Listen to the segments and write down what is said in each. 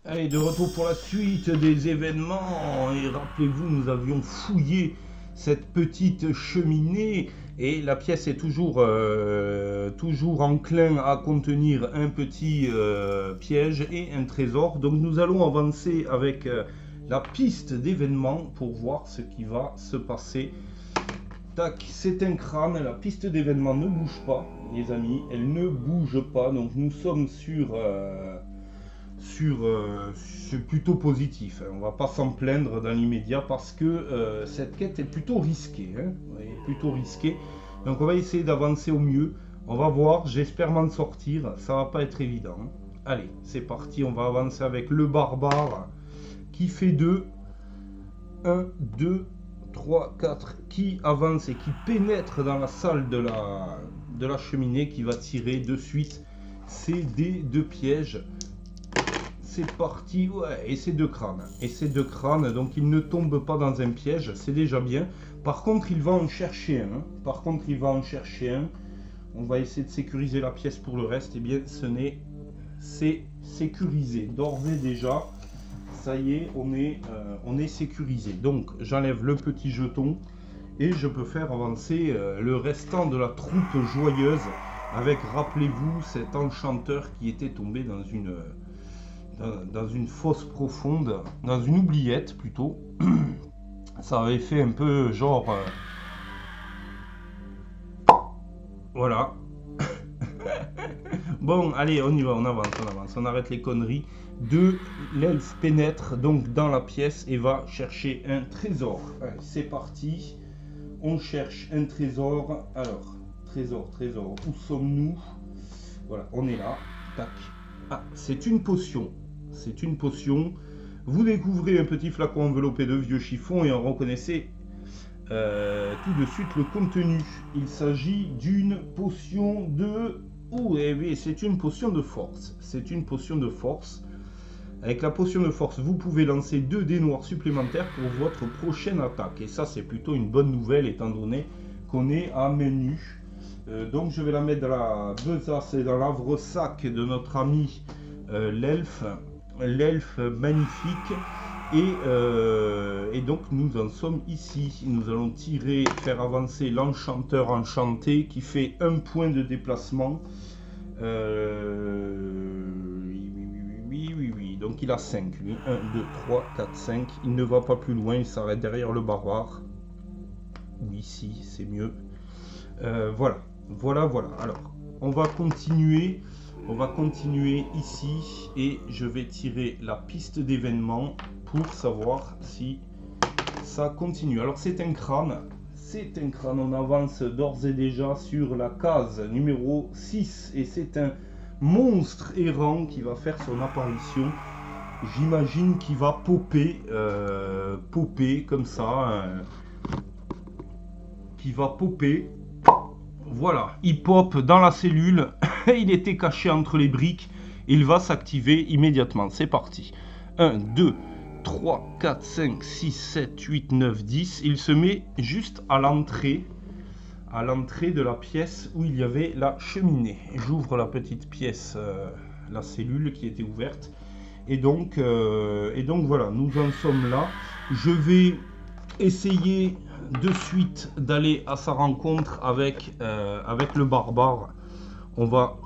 Allez, de retour pour la suite des événements. Et rappelez-vous, nous avions fouillé cette petite cheminée et la pièce est toujours enclin à contenir un petit piège et un trésor. Donc nous allons avancer avec la piste d'événements pour voir ce qui va se passer. Tac, c'est un crâne, la piste d'événements ne bouge pas, les amis, elle ne bouge pas. Donc nous sommes c'est plutôt positif, hein. On va pas s'en plaindre dans l'immédiat parce que cette quête est plutôt risquée, hein. Plutôt risquée. Donc on va essayer d'avancer au mieux. On va voir, j'espère m'en sortir. Ça va pas être évident, hein. Allez, c'est parti, on va avancer avec le barbare qui fait 2. 1, 2, 3, 4, qui avance et qui pénètre dans la salle de la cheminée, qui va tirer de suite ces dés de piège. C'est parti, ouais, et ces deux crânes, donc il ne tombe pas dans un piège, c'est déjà bien. Par contre, il va en chercher un, On va essayer de sécuriser la pièce pour le reste. Et bien, c'est sécurisé, d'ores et déjà. Ça y est, on est sécurisé. Donc, j'enlève le petit jeton et je peux faire avancer le restant de la troupe joyeuse avec, rappelez-vous, cet enchanteur qui était tombé dans une fosse profonde, dans une oubliette plutôt. Ça avait fait un peu genre... Voilà. Bon, allez, on y va, on avance. On arrête les conneries. L'elfe pénètre donc dans la pièce et va chercher un trésor. Allez, c'est parti. On cherche un trésor. Alors, trésor, où sommes-nous? Voilà, on est là. Tac. Ah, c'est une potion. Vous découvrez un petit flacon enveloppé de vieux chiffons et en reconnaissez tout de suite le contenu. Il s'agit d'une potion de... Oh, eh oui, c'est une potion de force. Avec la potion de force, vous pouvez lancer 2 dés noirs supplémentaires pour votre prochaine attaque. Et ça, c'est plutôt une bonne nouvelle étant donné qu'on est à main nue. Donc, je vais la mettre dans la besace et dans l'havre-sac de notre ami l'elfe magnifique. Et donc, nous en sommes ici. Nous allons faire avancer l'enchanteur enchanté qui fait 1 point de déplacement. Oui. Donc il a 5, lui. 1, 2, 3, 4, 5. Il ne va pas plus loin, il s'arrête derrière le barbare. Oui, si, c'est mieux. Voilà. Alors, on va continuer ici et je vais tirer la piste d'événement pour savoir si ça continue. Alors, c'est un crâne. On avance d'ores et déjà sur la case numéro 6 et c'est un monstre errant qui va faire son apparition. J'imagine qu'il va popper comme ça, voilà, il pop dans la cellule. Il était caché entre les briques, il va s'activer immédiatement. C'est parti. 1, 2, 3, 4, 5, 6, 7, 8, 9, 10. Il se met juste à l'entrée de la pièce où il y avait la cheminée. J'ouvre la petite pièce, la cellule qui était ouverte. Et donc voilà, nous en sommes là. Je vais essayer de suite d'aller à sa rencontre avec le barbare. On va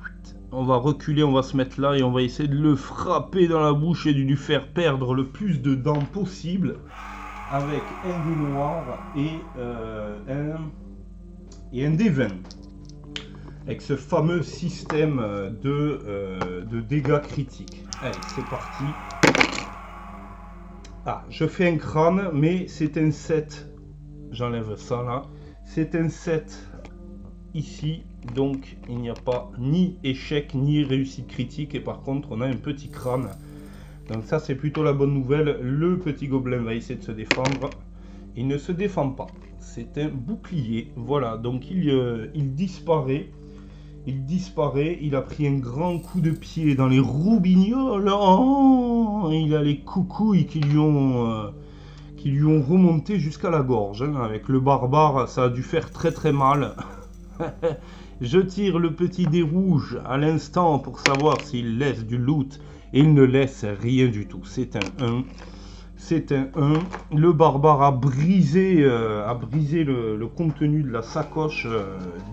reculer, on va se mettre là et on va essayer de le frapper dans la bouche et de lui faire perdre le plus de dents possible avec un dé noir et un dé 20. Avec ce fameux système de dégâts critiques. Allez, c'est parti. Ah, je fais un crâne, mais c'est un 7. J'enlève ça là. C'est un 7 ici. Donc, il n'y a pas ni échec, ni réussite critique. Et par contre, on a un petit crâne. Donc ça, c'est plutôt la bonne nouvelle. Le petit gobelin va essayer de se défendre. Il ne se défend pas. C'est un bouclier. Voilà, donc il disparaît. Il a pris un grand coup de pied dans les roubignoles. Oh, il a les coucouilles qui lui ont remonté jusqu'à la gorge. Hein. Avec le barbare, ça a dû faire très très mal. Je tire le petit dé rouge à l'instant pour savoir s'il laisse du loot. Et il ne laisse rien du tout. C'est un 1. C'est un 1. Le barbare a brisé le contenu de la sacoche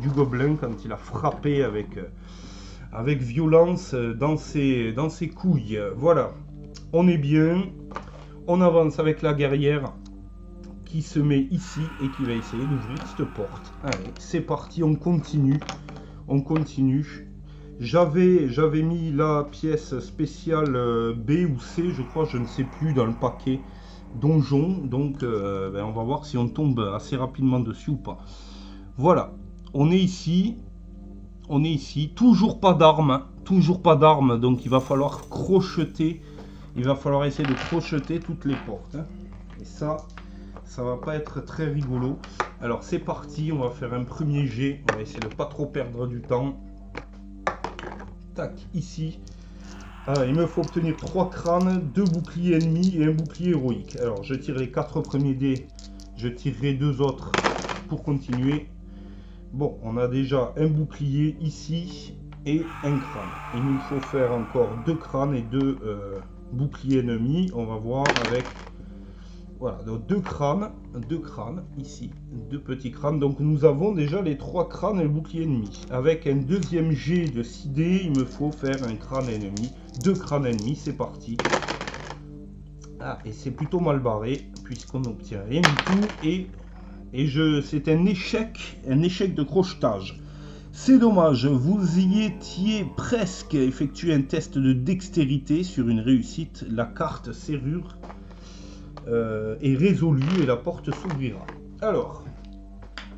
du gobelin quand il a frappé avec violence dans ses couilles. Voilà. On est bien. On avance avec la guerrière qui se met ici et qui va essayer d'ouvrir cette porte. Allez, c'est parti, on continue. On continue. J'avais mis la pièce spéciale B ou C, je crois, je ne sais plus, dans le paquet donjon. Donc, on va voir si on tombe assez rapidement dessus ou pas. Voilà, on est ici. On est ici. Toujours pas d'armes. Toujours pas d'armes. Donc, il va falloir crocheter. Il va falloir essayer de crocheter toutes les portes. Hein. Et ça va pas être très rigolo. Alors, c'est parti. On va faire un premier jet. On va essayer de pas trop perdre du temps. Tac, ici. Il me faut obtenir 3 crânes, 2 boucliers ennemis et un bouclier héroïque. Alors, je tire les 4 premiers dés. Je tirerai 2 autres pour continuer. Bon, on a déjà un bouclier ici et un crâne. Il nous faut faire encore 2 crânes et 2 boucliers ennemis. On va voir avec... Voilà, donc 2 crânes ici, 2 petits crânes. Donc nous avons déjà les 3 crânes et le bouclier ennemi. Avec un deuxième jet de 6 dés, il me faut faire un crâne ennemi, 2 crânes ennemis, c'est parti. Ah, et c'est plutôt mal barré, puisqu'on n'obtient rien du tout. Et c'est un échec de crochetage. C'est dommage, vous y étiez presque effectué un test de dextérité sur une réussite. La carte serrure est résolue et la porte s'ouvrira. Alors,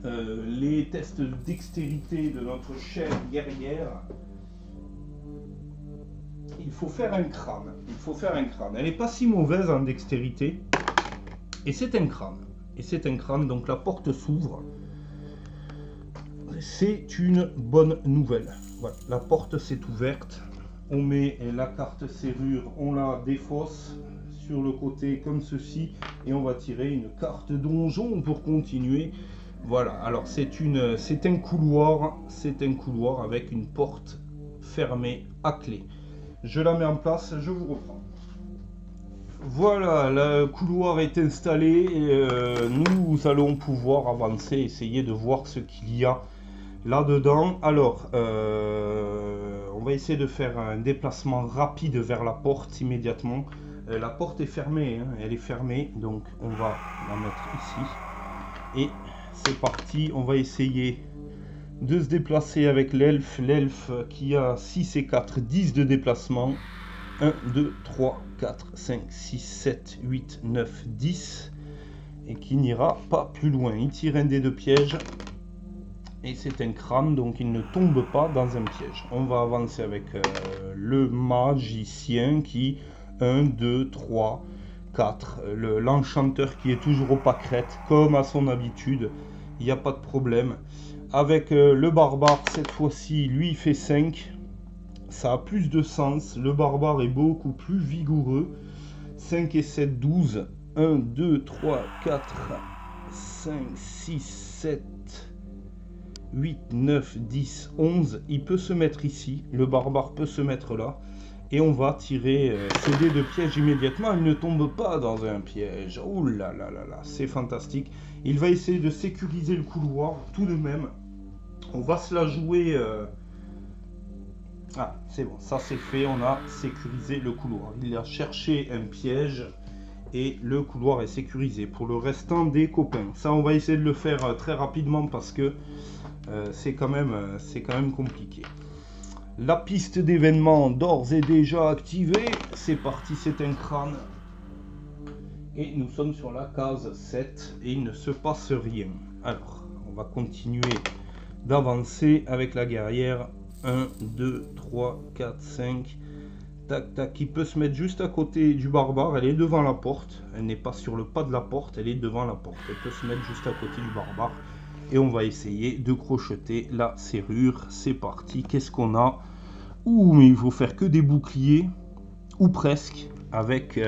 les tests de dextérité de notre chère guerrière. Il faut faire un crâne. Il faut faire un crâne. Elle n'est pas si mauvaise en dextérité. Et c'est un crâne. Et c'est un crâne, donc la porte s'ouvre. C'est une bonne nouvelle. Voilà, la porte s'est ouverte. On met la carte serrure, on la défausse sur le côté comme ceci. Et on va tirer une carte donjon pour continuer. Voilà, alors c'est un couloir avec une porte fermée à clé. Je la mets en place, je vous reprends. Voilà, le couloir est installé et nous allons pouvoir avancer, essayer de voir ce qu'il y a là-dedans. Alors, on va essayer de faire un déplacement rapide vers la porte immédiatement. La porte est fermée, hein, elle est fermée, donc on va la mettre ici. Et c'est parti, on va essayer de se déplacer avec l'elfe. L'elfe qui a 6 et 4, 10 de déplacement. 1, 2, 3, 4, 5, 6, 7, 8, 9, 10. Et qui n'ira pas plus loin. Il tire un dé de piège. Et c'est un crâne, donc il ne tombe pas dans un piège. On va avancer avec le magicien qui... 1, 2, 3, 4. L'enchanteur qui est toujours au pâquerette, comme à son habitude. Il n'y a pas de problème. Avec le barbare, cette fois-ci, lui, il fait 5. Ça a plus de sens. Le barbare est beaucoup plus vigoureux. 5 et 7, 12. 1, 2, 3, 4, 5, 6, 7, 8, 9, 10, 11. Il peut se mettre ici. Le barbare peut se mettre là. Et on va tirer ce dé de piège immédiatement. Il ne tombe pas dans un piège. Ouh là là là là, c'est fantastique. Il va essayer de sécuriser le couloir tout de même. On va se la jouer... Ah, c'est bon, ça c'est fait. On a sécurisé le couloir. Il a cherché un piège et le couloir est sécurisé. Pour le restant des copains. Ça, on va essayer de le faire très rapidement parce que c'est quand même compliqué. La piste d'événements d'ores et déjà activée. C'est parti, c'est un crâne. Et nous sommes sur la case 7 et il ne se passe rien. Alors, on va continuer d'avancer avec la guerrière. 1, 2, 3, 4, 5. Tac, tac. Qui peut se mettre juste à côté du barbare. Elle est devant la porte. Elle n'est pas sur le pas de la porte. Elle est devant la porte. Elle peut se mettre juste à côté du barbare. Et on va essayer de crocheter la serrure. C'est parti. Qu'est-ce qu'on a? Ouh, mais il faut faire que des boucliers. Ou presque. Avec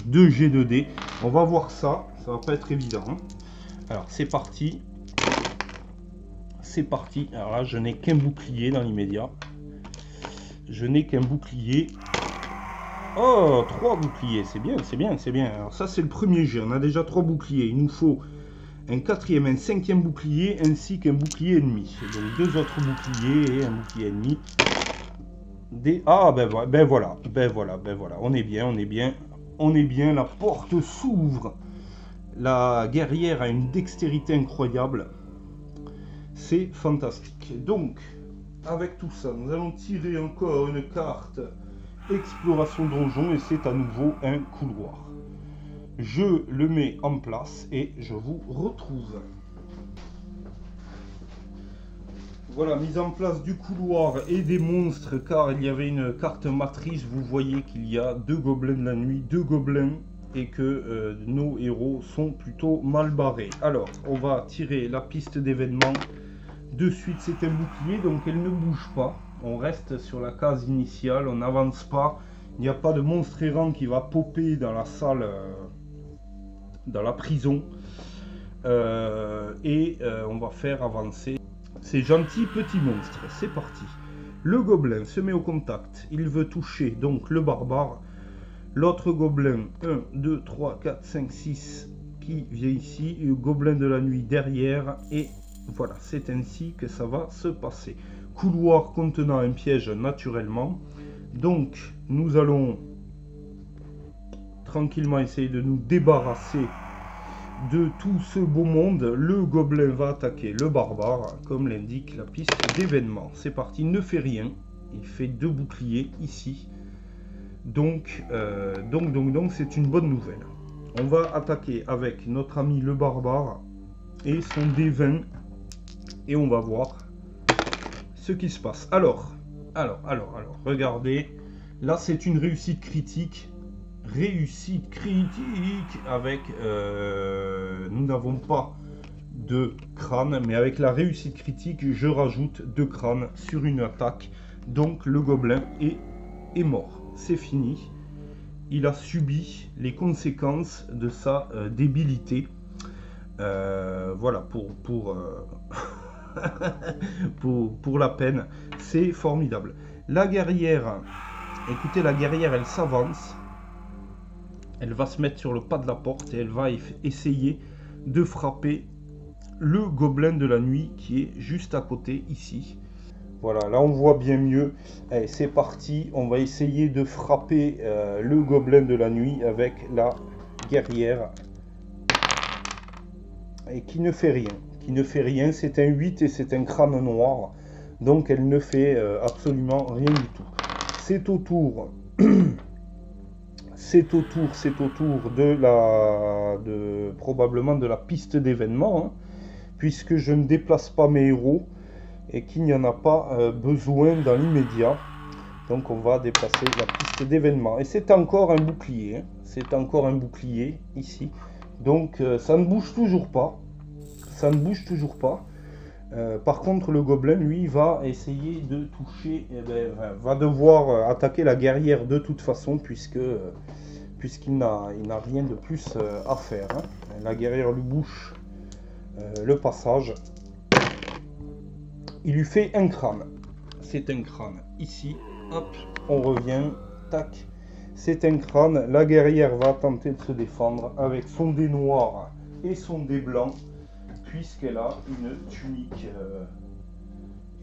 2 G de dés. On va voir ça. Ça va pas être évident. Hein. Alors, c'est parti. C'est parti. Alors là, je n'ai qu'un bouclier dans l'immédiat. Je n'ai qu'un bouclier. Oh, 3 boucliers, c'est bien, c'est bien, c'est bien. Alors ça, c'est le premier jet. On a déjà 3 boucliers. Il nous faut un quatrième, un cinquième bouclier, ainsi qu'un bouclier ennemi. Donc 2 autres boucliers et un bouclier ennemi. Ah, ben voilà, ben voilà, ben voilà, ben voilà. On est bien, on est bien, on est bien. La porte s'ouvre. La guerrière a une dextérité incroyable. C'est fantastique. Donc, avec tout ça, nous allons tirer encore une carte exploration donjon et c'est à nouveau un couloir. Je le mets en place et je vous retrouve. Voilà, mise en place du couloir et des monstres car il y avait une carte matrice. Vous voyez qu'il y a 2 gobelins de la nuit, 2 gobelins et que nos héros sont plutôt mal barrés. Alors, on va tirer la piste d'événement. De suite, c'est un bouclier, donc elle ne bouge pas. On reste sur la case initiale, on n'avance pas. Il n'y a pas de monstre errant qui va popper dans la salle, dans la prison. On va faire avancer ces gentils petits monstres. C'est parti. Le gobelin se met au contact. Il veut toucher donc le barbare. L'autre gobelin, 1, 2, 3, 4, 5, 6, qui vient ici. Le gobelin de la nuit derrière. Et voilà, c'est ainsi que ça va se passer. Couloir contenant un piège naturellement. Donc, nous allons tranquillement essayer de nous débarrasser de tout ce beau monde. Le gobelin va attaquer le barbare, comme l'indique la piste d'événement. C'est parti, il ne fait rien. Il fait 2 boucliers ici. Donc, c'est une bonne nouvelle. On va attaquer avec notre ami le barbare et son D20. Et on va voir ce qui se passe. Alors, regardez. Là, c'est une réussite critique. Réussite critique avec... nous n'avons pas de crâne, mais avec la réussite critique, je rajoute 2 crânes sur une attaque. Donc, le gobelin est mort. C'est fini. Il a subi les conséquences de sa débilité. Voilà, pour la peine, c'est formidable. La guerrière, écoutez, la guerrière, elle s'avance, elle va se mettre sur le pas de la porte et elle va essayer de frapper le gobelin de la nuit qui est juste à côté ici. Voilà, là on voit bien mieux. Allez, c'est parti, on va essayer de frapper le gobelin de la nuit avec la guerrière et qui ne fait rien. C'est un 8 et c'est un crâne noir. Donc elle ne fait absolument rien du tout. C'est au tour. C'est au tour probablement de la piste d'événement. Hein, puisque je ne déplace pas mes héros et qu'il n'y en a pas besoin dans l'immédiat. Donc on va déplacer la piste d'événement. Et c'est encore un bouclier. Hein, c'est encore un bouclier ici. Donc ça ne bouge toujours pas. Ça ne bouge toujours pas. Par contre, le gobelin, lui, va essayer de toucher, va devoir attaquer la guerrière de toute façon, puisqu'il n'a rien de plus à faire. Hein. La guerrière lui bouche le passage. Il lui fait un crâne. C'est un crâne. Ici, hop, on revient, tac. C'est un crâne. La guerrière va tenter de se défendre avec son dé noir et son dé blanc, puisqu'elle a une tunique.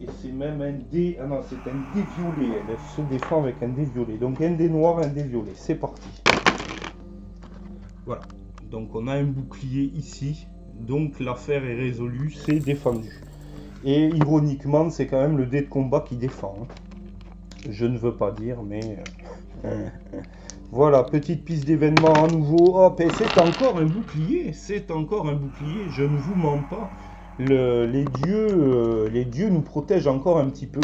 Et c'est même un dé... Ah non, c'est un dé violet. Elle se défend avec un dé violet. Donc un dé noir, un dé violet. C'est parti. Voilà. Donc on a un bouclier ici. Donc l'affaire est résolue. C'est défendu. Et ironiquement, c'est quand même le dé de combat qui défend. Hein. Je ne veux pas dire, mais... Voilà, petite piste d'événement à nouveau. Hop, et c'est encore un bouclier. C'est encore un bouclier. Je ne vous mens pas. Les dieux nous protègent encore un petit peu.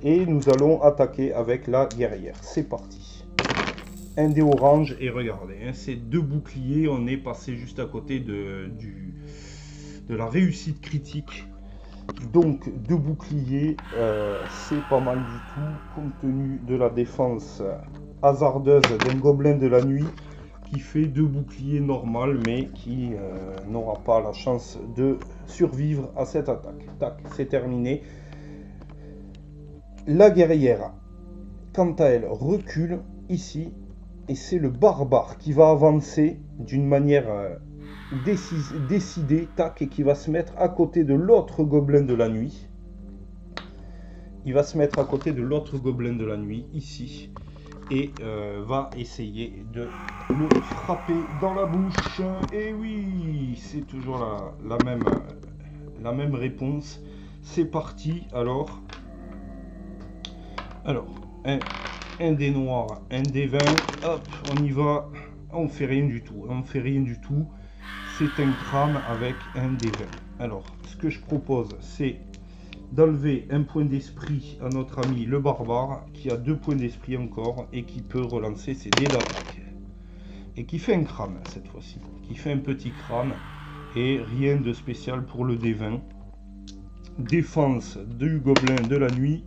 Et nous allons attaquer avec la guerrière. C'est parti. Un dé orange. Et regardez, hein, c'est 2 boucliers. On est passé juste à côté de la réussite critique. Donc 2 boucliers, c'est pas mal du tout, compte tenu de la défense hasardeuse d'un gobelin de la nuit qui fait 2 boucliers normales, mais qui n'aura pas la chance de survivre à cette attaque. Tac, c'est terminé. La guerrière, quant à elle, recule ici, et c'est le barbare qui va avancer d'une manière décidée, tac, et qui va se mettre à côté de l'autre gobelin de la nuit. Il va se mettre à côté de l'autre gobelin de la nuit, ici, et va essayer de le frapper dans la bouche. Et oui, c'est toujours la même réponse. C'est parti, alors, un dé noir, un dé 20, hop, on y va, on fait rien du tout, c'est un crâne avec un dé 20. Alors, ce que je propose, c'est d'enlever un point d'esprit à notre ami le barbare, qui a 2 points d'esprit encore, et qui peut relancer ses dés d'attaque. Et qui fait un crâne, cette fois-ci, qui fait un petit crâne, et rien de spécial pour le dé 20. Défense du gobelin de la nuit,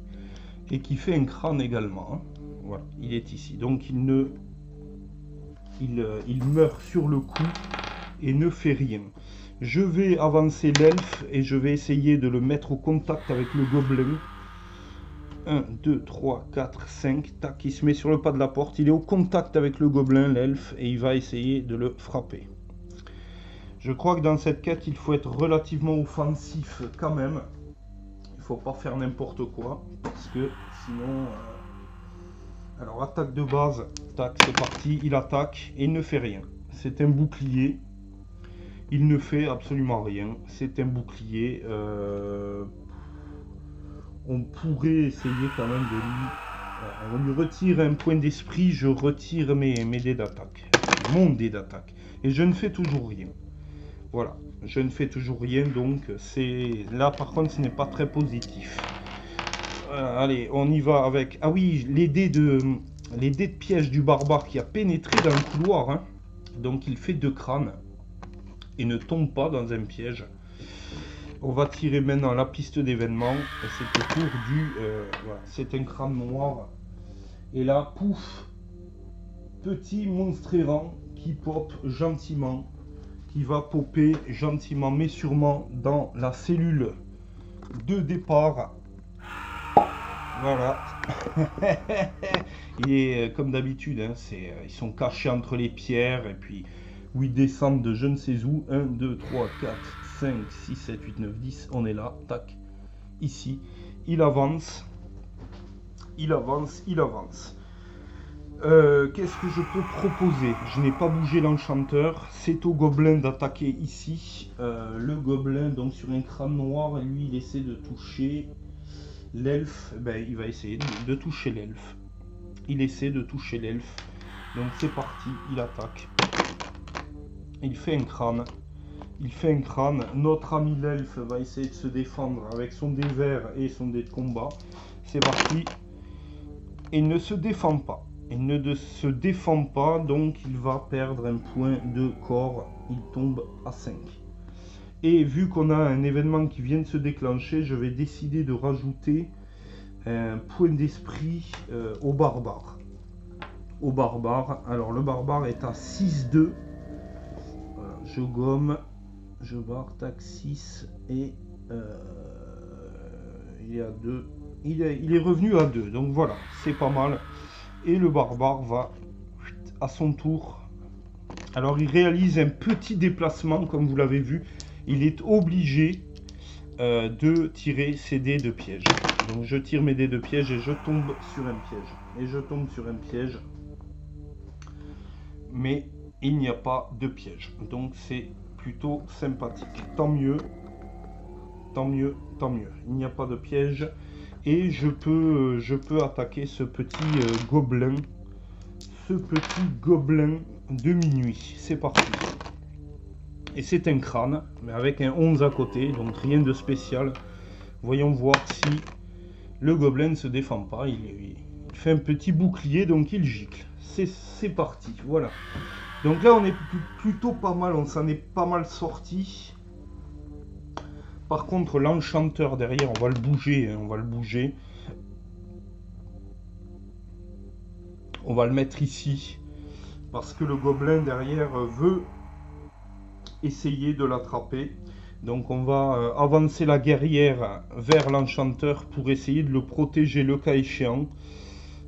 et qui fait un crâne également. Voilà, il est ici. Donc il meurt sur le coup et ne fait rien. Je vais avancer l'elfe et je vais essayer de le mettre au contact avec le gobelin. 1, 2, 3, 4, 5. Tac, il se met sur le pas de la porte. Il est au contact avec le gobelin, l'elfe, et il va essayer de le frapper. Je crois que dans cette quête, il faut être relativement offensif quand même. Il ne faut pas faire n'importe quoi, parce que sinon... Alors, attaque de base, tac, c'est parti, il attaque et il ne fait rien. C'est un bouclier, il ne fait absolument rien. C'est un bouclier. On pourrait essayer quand même de lui... on lui retire un point d'esprit, je retire mes dés d'attaque. Mon dé d'attaque. Et je ne fais toujours rien. Voilà, je ne fais toujours rien, donc c'est... Là, par contre, ce n'est pas très positif. Allez, on y va avec... Ah oui, les dés de piège du barbare qui a pénétré dans le couloir. Hein. Donc il fait 2 crânes. Et ne tombe pas dans un piège. On va tirer maintenant la piste d'événement. Et c'est au tour du... voilà, c'est un crâne noir. Et là, pouf, petit monstre errant qui pop gentiment. Qui va popper gentiment mais sûrement dans la cellule de départ. Voilà. Il est comme d'habitude, hein, ils sont cachés entre les pierres et puis où ils descendent de je ne sais où. 1, 2, 3, 4, 5, 6, 7, 8, 9, 10. On est là, tac. Ici. Il avance. Il avance, il avance. Qu'est-ce que je peux proposer? Je n'ai pas bougé l'enchanteur. C'est au gobelin d'attaquer ici. Le gobelin, donc sur un crâne noir, lui, il essaie de toucher... L'elfe, ben, il va essayer de toucher l'elfe. Il essaie de toucher l'elfe. Donc c'est parti, il attaque. Il fait un crâne. Il fait un crâne. Notre ami l'elfe va essayer de se défendre avec son dé vert et son dé de combat. C'est parti. Il ne se défend pas. Il ne se défend pas, donc il va perdre un point de corps. Il tombe à 5. Et vu qu'on a un événement qui vient de se déclencher, je vais décider de rajouter un point d'esprit au barbare. Au barbare. Alors le barbare est à 6-2. Voilà, je gomme, je barre, tac, 6 et il est à 2. Il est revenu à 2. Donc voilà, c'est pas mal. Et le barbare va à son tour. Alors il réalise un petit déplacement comme vous l'avez vu. Il est obligé de tirer ses dés de piège. Donc je tire mes dés de piège et je tombe sur un piège. Et je tombe sur un piège. Mais il n'y a pas de piège. Donc c'est plutôt sympathique. Tant mieux. Tant mieux, tant mieux. Il n'y a pas de piège. Et je peux attaquer ce petit gobelin. Ce petit gobelin de minuit. C'est parti. Et c'est un crâne, mais avec un 11 à côté, donc rien de spécial. Voyons voir si le gobelin ne se défend pas. Il fait un petit bouclier, donc il gicle. C'est parti, voilà. Donc là, on est plutôt pas mal, on s'en est pas mal sorti. Par contre, l'enchanteur derrière, on va le bouger, hein, on va le bouger. On va le mettre ici, parce que le gobelin derrière veut... essayer de l'attraper. Donc on va avancer la guerrière vers l'enchanteur pour essayer de le protéger le cas échéant.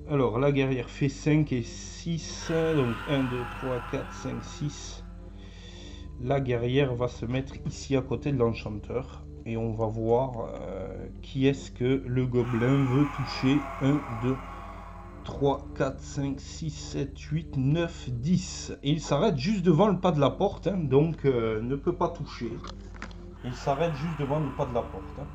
Alors la guerrière fait 5 et 6. Donc 1, 2, 3, 4, 5, 6. La guerrière va se mettre ici à côté de l'enchanteur. Et on va voir qui est-ce que le gobelin veut toucher. 1, 2, 3, 4, 5, 6, 7, 8, 9, 10. Et il s'arrête juste devant le pas de la porte, hein, donc ne peut pas toucher. Il s'arrête juste devant le pas de la porte. Hein.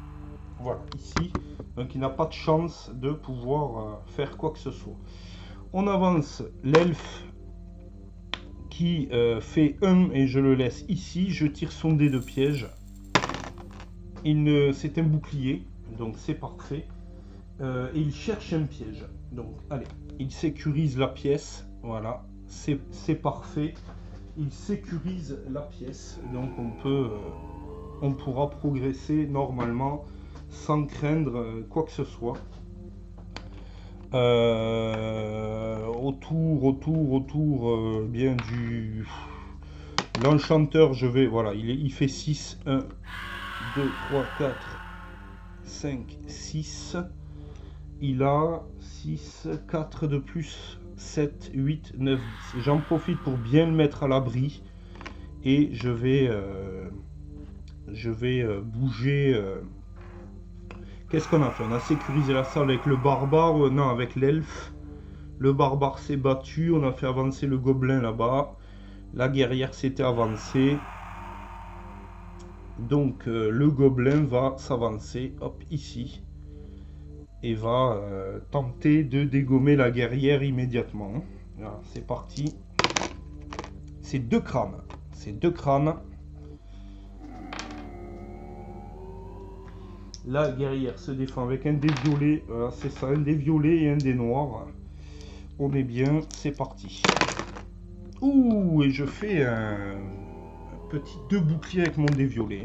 Voilà, ici. Donc il n'a pas de chance de pouvoir faire quoi que ce soit. On avance l'elfe qui fait 1 et je le laisse ici. Je tire son dé de piège. C'est un bouclier, donc c'est parfait. Et il cherche un piège. Donc allez, il sécurise la pièce. Voilà, c'est parfait. Il sécurise la pièce. Donc on pourra progresser normalement sans craindre quoi que ce soit. Autour bien du l'enchanteur, je vais, voilà, il fait 6, 1, 2, 3, 4, 5, 6. Il a 6, 4 de plus, 7, 8, 9, 10. J'en profite pour bien le mettre à l'abri. Et je vais bouger. Qu'est-ce qu'on a fait? On a sécurisé la salle avec le barbare, non, avec l'elfe. Le barbare s'est battu, on a fait avancer le gobelin là-bas. La guerrière s'était avancée. Donc le gobelin va s'avancer, hop, ici. Et va tenter de dégommer la guerrière immédiatement. Voilà, c'est parti. C'est 2 crânes. C'est 2 crânes. La guerrière se défend avec un dé violet. Voilà, c'est ça, un dé violet et un dé noir. On est bien, c'est parti. Ouh, et je fais un petit 2 boucliers avec mon dé violet.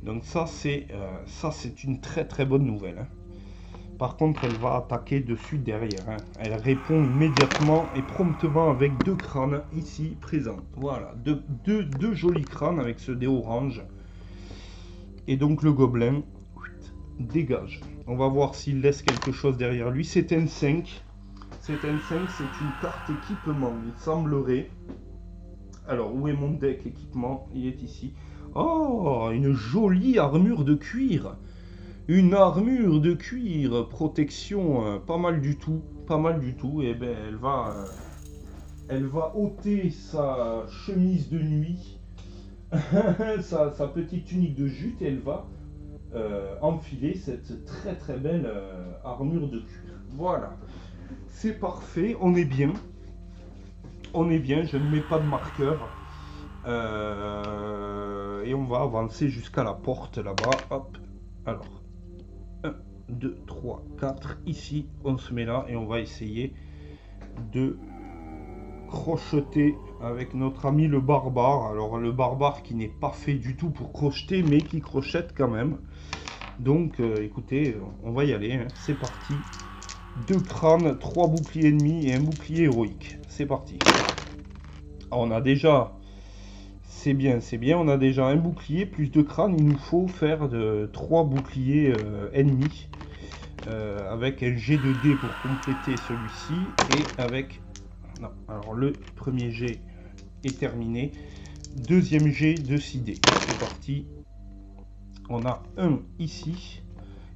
Donc ça c'est une très très bonne nouvelle. Hein. Par contre, elle va attaquer dessus derrière. Hein. Elle répond immédiatement et promptement avec 2 crânes ici présents. Voilà, deux jolis crânes avec ce dé orange. Et donc le gobelin dégage. On va voir s'il laisse quelque chose derrière lui. C'est un 5. C'est un 5, c'est une carte équipement. Il semblerait. Alors, où est mon deck équipement? Il est ici. Oh, une jolie armure de cuir. Une armure de cuir, protection, pas mal du tout, pas mal du tout. Et ben elle va ôter sa chemise de nuit, sa petite tunique de jute, et elle va enfiler cette très très belle armure de cuir. Voilà, c'est parfait, on est bien, je ne mets pas de marqueur. Et on va avancer jusqu'à la porte là-bas. Hop, alors. 1, 2, 3, 4. Ici, on se met là et on va essayer de crocheter avec notre ami le barbare. Alors, le barbare qui n'est pas fait du tout pour crocheter, mais qui crochette quand même. Donc, écoutez, on va y aller. Hein. C'est parti. 2 crânes, 3 boucliers ennemis et un bouclier héroïque. C'est parti. Alors, on a déjà... C'est bien, on a déjà un bouclier plus 2 crânes, il nous faut faire 3 boucliers ennemis avec un jet de dés pour compléter celui-ci et avec... Non, alors le premier jet est terminé, deuxième jet de 6 dés, c'est parti. On a un ici,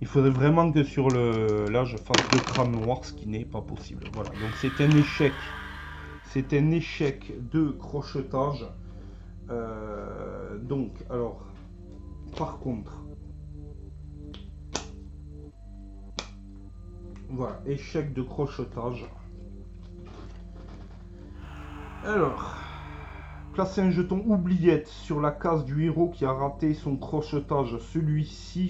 il faudrait vraiment que sur là je fasse 2 crânes noirs, ce qui n'est pas possible. Voilà, donc c'est un échec de crochetage. Donc, alors, par contre, voilà, échec de crochetage. Alors, placez un jeton oubliette sur la case du héros qui a raté son crochetage. Celui-ci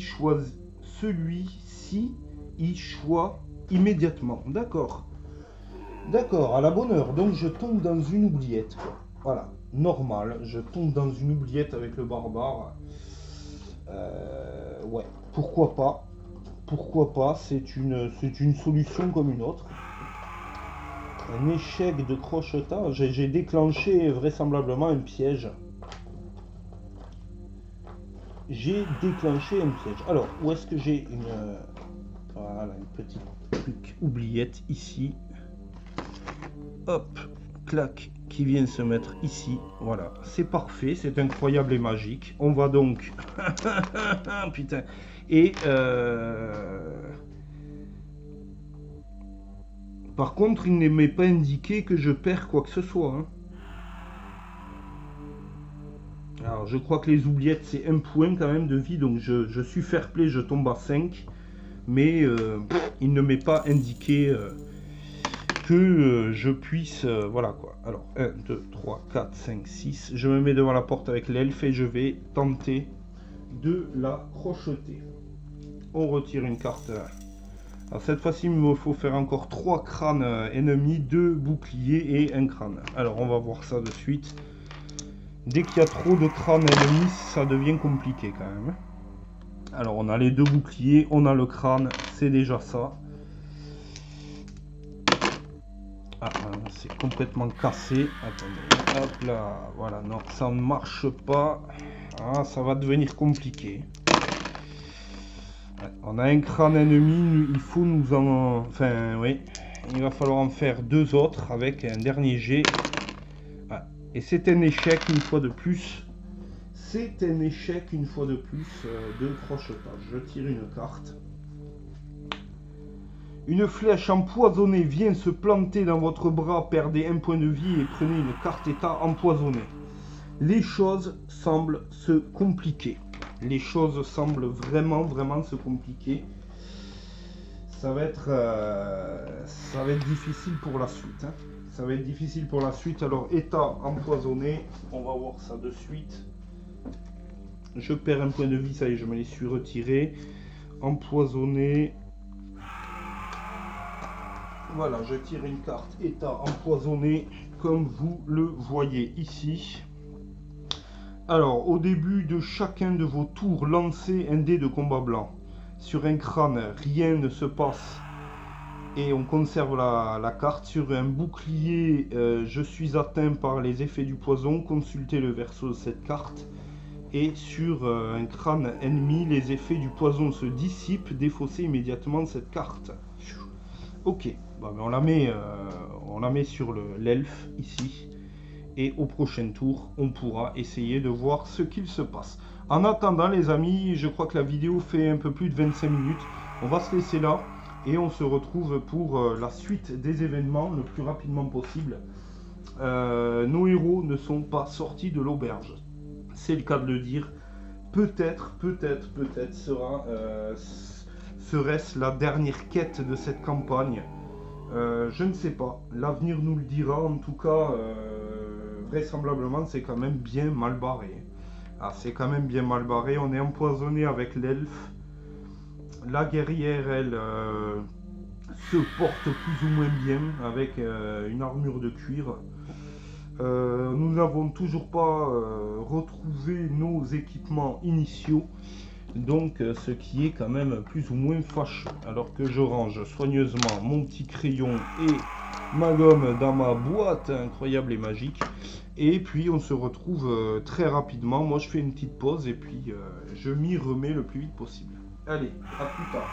y choisit immédiatement. D'accord. D'accord, à la bonne heure. Donc, je tombe dans une oubliette, quoi. Voilà. Normal, je tombe dans une oubliette avec le barbare. Ouais, pourquoi pas, c'est une solution comme une autre. Un échec de crochetage, j'ai déclenché vraisemblablement un piège. Alors, où est-ce que j'ai voilà, une petite truc oubliette ici. hop, clac, qui vient se mettre ici. Voilà, c'est parfait, c'est incroyable et magique. On va donc... Putain. Et... Par contre, il ne m'est pas indiqué que je perds quoi que ce soit. Hein. Alors, je crois que les oubliettes, c'est un point quand même de vie. Donc, je suis fair play, je tombe à 5. Mais il ne m'est pas indiqué que je puisse... voilà quoi. Alors, 1, 2, 3, 4, 5, 6. Je me mets devant la porte avec l'elfe et je vais tenter de la crocheter. On retire une carte. Alors cette fois-ci, il me faut faire encore 3 crânes ennemis, 2 boucliers et un crâne. Alors on va voir ça de suite. Dès qu'il y a trop de crânes ennemis, ça devient compliqué quand même. Alors on a les 2 boucliers, on a le crâne, c'est déjà ça. Ah, c'est complètement cassé. Attendez, hop là, voilà, non, ça ne marche pas. Ah, ça va devenir compliqué. On a un crâne ennemi, il faut nous en... Enfin, oui, il va falloir en faire 2 autres avec un dernier jet. Ah, et c'est un échec une fois de plus. C'est un échec une fois de plus de crochetage. Je tire une carte. Une flèche empoisonnée vient se planter dans votre bras, perdez un point de vie et prenez une carte état empoisonnée. Les choses semblent se compliquer. Les choses semblent vraiment se compliquer. Ça va être difficile pour la suite. Hein. Ça va être difficile pour la suite. Alors, état empoisonné, on va voir ça de suite. Je perds un point de vie, ça y est, je me les suis retirés. Empoisonné. Voilà, je tire une carte état empoisonné, comme vous le voyez ici. Alors, au début de chacun de vos tours, lancez un dé de combat blanc. Sur un crâne, rien ne se passe et on conserve la carte. Sur un bouclier, je suis atteint par les effets du poison. Consultez le verso de cette carte. Et sur un crâne ennemi, les effets du poison se dissipent. Défaussez immédiatement cette carte. Ok, bon, ben on la met sur l'elfe ici. Et au prochain tour, on pourra essayer de voir ce qu'il se passe. En attendant, les amis, je crois que la vidéo fait un peu plus de 25 minutes. On va se laisser là et on se retrouve pour la suite des événements le plus rapidement possible. Nos héros ne sont pas sortis de l'auberge. C'est le cas de le dire. Peut-être serait-ce la dernière quête de cette campagne. Je ne sais pas. L'avenir nous le dira. En tout cas... vraisemblablement c'est quand même bien mal barré. Ah, c'est quand même bien mal barré. On est empoisonné avec l'elfe. La guerrière, elle, se porte plus ou moins bien avec une armure de cuir. Nous n'avons toujours pas retrouvé nos équipements initiaux. Donc ce qui est quand même plus ou moins fâcheux. Alors que je range soigneusement mon petit crayon et ma gomme dans ma boîte incroyable et magique. Et puis on se retrouve très rapidement. Moi je fais une petite pause et puis je m'y remets le plus vite possible. Allez, à plus tard.